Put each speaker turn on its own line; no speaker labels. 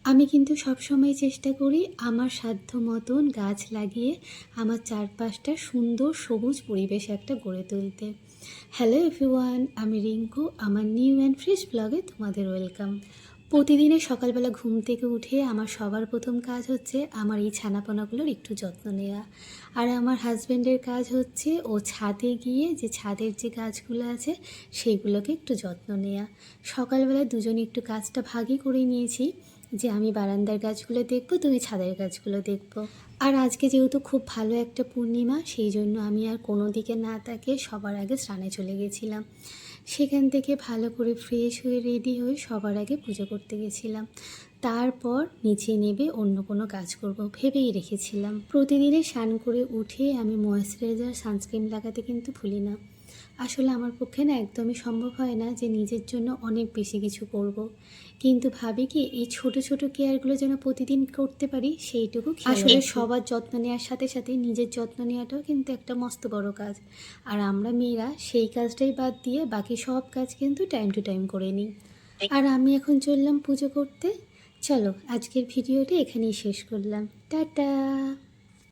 আমি কিন্তু সবসময় চেষ্টা করি আমার সাধ্য মতন গাছ লাগিয়ে আমার চারপাশটা সুন্দর সবুজ পরিবেশ একটা গড়ে তুলতে। হ্যালো এভরিওয়ান, আমি রিঙ্কু। আমার নিউ অ্যান্ড ফ্রেশ ব্লগে তোমাদের ওয়েলকাম। প্রতিদিনের সকালবেলা ঘুম থেকে উঠে আমার সবার প্রথম কাজ হচ্ছে আমার এই ছানাপোনাগুলোর একটু যত্ন নেওয়া। আর আমার হাজব্যান্ডের কাজ হচ্ছে ও ছাদে গিয়ে যে ছাদের যে গাছগুলো আছে সেইগুলোকে একটু যত্ন নেওয়া। সকালবেলা দুজনে একটু কাজটা ভাগই করে নিয়েছি, যে আমি বারান্দার গাছগুলো দেখবো, তুমি ছাদের গাছগুলো দেখবো। আর আজকে যেহেতু খুব ভালো একটা পূর্ণিমা, সেই জন্য আমি আর কোনো দিকে না তাকিয়ে সবার আগে স্নানে চলে গেছিলাম। সেখান থেকে ভালো করে ফ্রেশ হয়ে রেডি হয়ে সবার আগে পুজো করতে গেছিলাম। তারপর নিচে নেবে অন্য কোনো কাজ করব ভেবেই রেখেছিলাম। প্রতিদিনে স্নান করে উঠে আমি ময়েশ্চারাইজার সানস্ক্রিন লাগাতে কিন্তু ভুলি না। আসলে আমার পক্ষে না একদমই সম্ভব হয় না যে নিজের জন্য অনেক বেশি কিছু করব, কিন্তু ভাবি কি এই ছোট ছোট কেয়ারগুলো যেন প্রতিদিন করতে পারি, সেইটুকু আসলে সবার যত্ন নেওয়ার সাথে সাথে নিজের যত্ন নেওয়াটাও কিন্তু একটা মস্ত বড় কাজ। আর আমরা মেয়েরা সেই কাজটাই বাদ দিয়ে বাকি সব কাজ কিন্তু টাইম টু টাইম করে নিই। আর আমি এখন চললাম পুজো করতে। চলো আজকের ভিডিওটা এখানেই শেষ করলাম। টাটা।